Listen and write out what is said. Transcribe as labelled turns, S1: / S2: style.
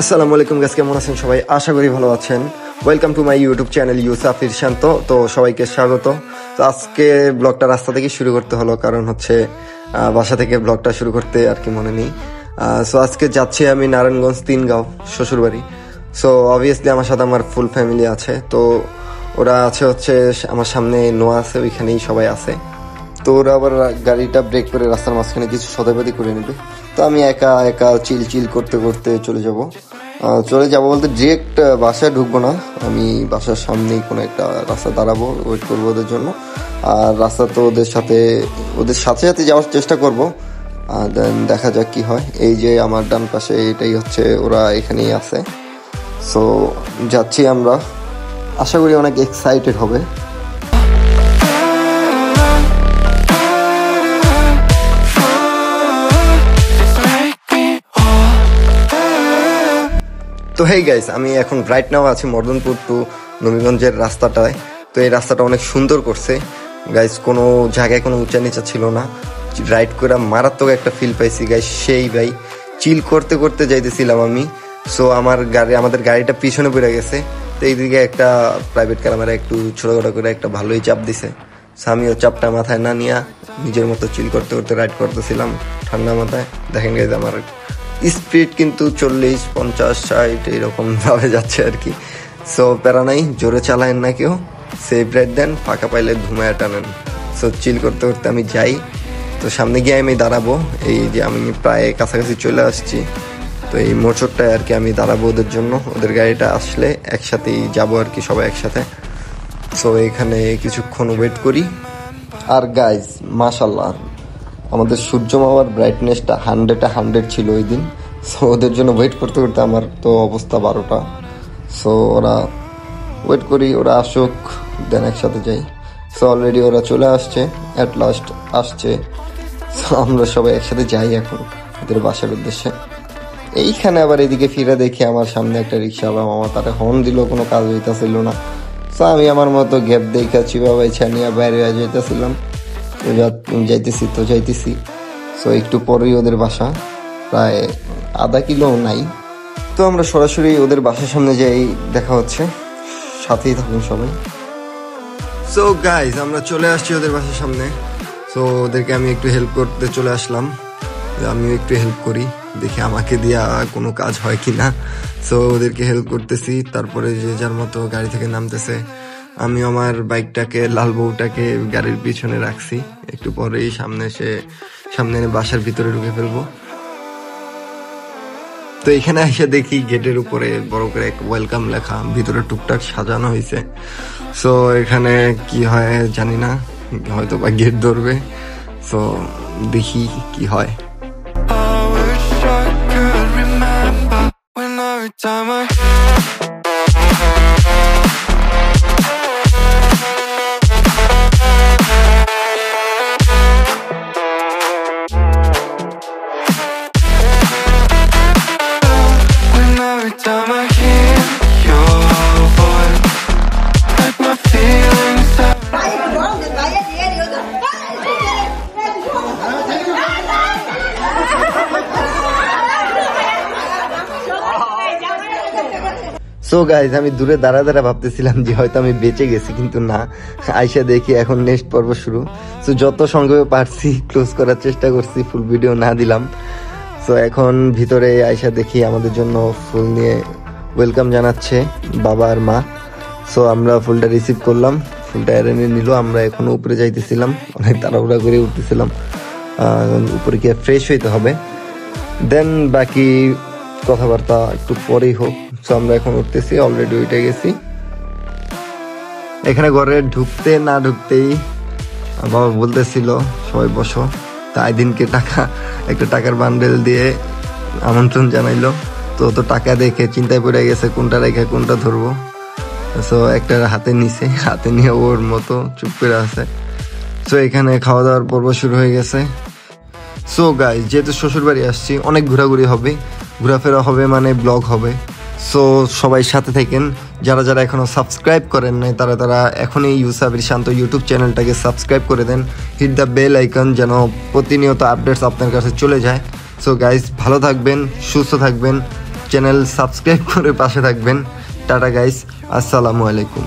S1: আসসালামু আলাইকুম গাইস, কেমন আছেন সবাই? আশা করি ভালো আছেন। Welcome to my YouTube channel Yusafir Shanto. তো সবাইকে স্বাগত। তো আজকে ব্লগটা রাস্তা থেকে শুরু করতে হলো, কারণ হচ্ছে বাসা থেকে ব্লগটা শুরু করতে আর কি মনে নেই। সো আজকে যাচ্ছি আমি নারায়ণগঞ্জ 3 গাঁও শ্বশুরবাড়ি। সো অবভিয়াসলি আমার সাথে আমার ফুল ফ্যামিলি আছে। তো ওরা আছে হচ্ছে আমার সামনে নোয়া আছে, ওইখানেই সবাই আছে। তো ওরা আবার গাড়িটা ব্রেক করে রাস্তার মাঝখানে কিছু সদাইপাতি করে নেবে। তো আমি একা একা চিল করতে করতে চলে যাব বলতে ডিরেক্ট বাসায় ঢুকবো না, আমি বাসার সামনেই কোনো একটা রাস্তা দাঁড়াবো, ওয়েট করবো ওদের জন্য। আর রাস্তা তো ওদের সাথে সাথে যাওয়ার চেষ্টা করবো। দেন দেখা যাক কি হয়। এই যে আমার ডান পাশে এটাই হচ্ছে, ওরা এখানেই আছে। সো যাচ্ছি আমরা, আশা করি অনেক এক্সাইটেড হবে। তো হেই গাইস, আমি এখন রাইট নাও আছি মর্দনপুর টু নবীগঞ্জের রাস্তাটায়। তো এই রাস্তাটা অনেক সুন্দর করছে গাইস, কোনো জায়গায় কোনো উঁচা নিচা ছিল না। রাইড করে মারাত্মক একটা ফিল পাইছি গাইস, সেই ভাই চিল করতে করতে যাইতেছিলাম আমি। সো আমাদের গাড়িটা পিছনে পড়ে গেছে। তো এইদিকে একটা প্রাইভেট কার আমার একটু ছোটোখাটো করে একটা ভালোই চাপ দিছে। সো আমিও চাপটা মাথায় না নিয়ে নিজের মতো চিল করতে করতে রাইড করতেছিলাম ঠান্ডা মাথায়। দেখেন গাইস আমার স্পিড কিন্তু 40, 50, 60 এইরকম ভাবে যাচ্ছে আর কি। সো প্যারা নাই, জোরে চালায়েন না কেউ, সেফ রাইড দেন, ফাঁকা পাইলে ধুমায় টানেন। সো চিল করতে করতে আমি যাই। তো সামনে গিয়ে আমি দাঁড়াবো, এই যে আমি প্রায় কাছাকাছি চলে আসছি। তো এই মোচরটায় আর কি আমি দাঁড়াবো ওদের জন্য, ওদের গাড়িটা আসলে একসাথেই যাবো আর কি, সবাই একসাথে। সো এখানে কিছুক্ষণ ওয়েট করি। আর গাইজ মাশাল্লাহ আমাদের সূর্য মামার ব্রাইটনেসটা 100 ছিল ওই দিন। সো ওদের জন্য ওয়েট করতে করতে আমার তো অবস্থা 12টা। সো ওরা ওয়েট করি, ওরা আসুক, দেন একসাথে যাই। সো অলরেডি ওরা চলে আসছে, অ্যাট লাস্ট আসছে। সো আমরা সবাই একসাথে যাই এখন ওদের বাসার উদ্দেশ্যে। এইখানে আবার এদিকে ফিরে দেখি আমার সামনে একটা রিক্সা বা মামা, তারা হর্ন দিল, কোনো কাজ হইতেছিল না। সো আমি আমার মতো গ্যাপ দেখাচ্ছি বাবা ছানিয়া বাইরে যাইতেছিলাম, যাইতেছি। সো একটু পরেই ওদের বাসা, প্রায় আধা কিলো নাই। তো আমরা সরাসরি ওদের বাসার সামনে যাই, দেখা হচ্ছে, সাথেই থাকুন সবাই। সো গাইজ আমরা চলে আসছি ওদের বাসার সামনে। সো ওদেরকে আমি একটু হেল্প করতে চলে আসলাম, আমিও একটু হেল্প করি, দেখি আমাকে দিয়া কোনো কাজ হয় কি না। সো ওদেরকে হেল্প করতেছি, তারপরে যে যার মতো গাড়ি থেকে নামতেছে। আমি আমার বাইকটাকে, লাল বউটাকে গাড়ির পিছনে রাখছি, একটু পরেই সামনে বাসার ভিতরে ঢুকে ফেলবো। তো এখানে এসে দেখি গেটের উপরে বড় করে এক ওয়েলকাম লেখা, ভিতরে টুকটাক সাজানো হয়েছে। সো এখানে কি হয় জানি না, হয়তো বা গেট ধরবে। সো দেখি কি হয়। সো গাইজ আমি দূরে দাঁড়া ভাবতেছিলাম যে হয়তো আমি বেঁচে গেছি, কিন্তু না, আইসা দেখি এখন নেক্সট পর্ব শুরু। সো যত সংক্ষেপে পারছি ক্লোজ করার চেষ্টা করছি, ফুল ভিডিও না দিলাম। সো এখন ভিতরে আইসা দেখি আমাদের জন্য ফুল নিয়ে ওয়েলকাম জানাচ্ছে বাবা আর মা। সো আমরা ফুলটা রিসিভ করলাম, ফুলটা এনে নিল। আমরা এখন উপরে যাইতেছিলাম, অনেক তাড়াহুড়া করে উঠতেছিলাম, উপরে গিয়ে ফ্রেশ হইতে হবে, দেন বাকি কথাবার্তা একটু পরেই হোক। সো আমরা এখন উঠতেছি, অলরেডি উঠে গেছি। এখানে ঘরে ঢুকতে না ঢুকতেই বাবা বলতেছিল সবাই বসো। তাই দিনকে একটা টাকার বান্ডেল দিয়ে আমন্ত্রণ জানাইলো। তো টাকা দেখে চিন্তায় পড়ে গেছে কোনটা রেখে কোনটা ধরবো। সো একটা হাতে নিয়ে ওর মতো চুপ করে আছে। সো এখানে খাওয়া দাওয়ার পর্ব শুরু হয়ে গেছে। সো গাইস যেহেতু শ্বশুর বাড়ি আসছি, অনেক ঘোরাঘুরি হবে, ঘোরাফেরা হবে, মানে ব্লগ হবে। সো সবাই সাথে থাকেন। যারা যারা এখনও সাবস্ক্রাইব করেন নাই তারা এখনই ইউসাফির শান্ত ইউটিউব চ্যানেলটাকে সাবস্ক্রাইব করে দেন, হিট দ্য বেল আইকন, যেন প্রতিনিয়ত আপডেটস আপনার কাছে চলে যায়। সো গাইস ভালো থাকবেন, সুস্থ থাকবেন, চ্যানেল সাবস্ক্রাইব করে পাশে থাকবেন। টাটা গাইস, আসসালামু আলাইকুম।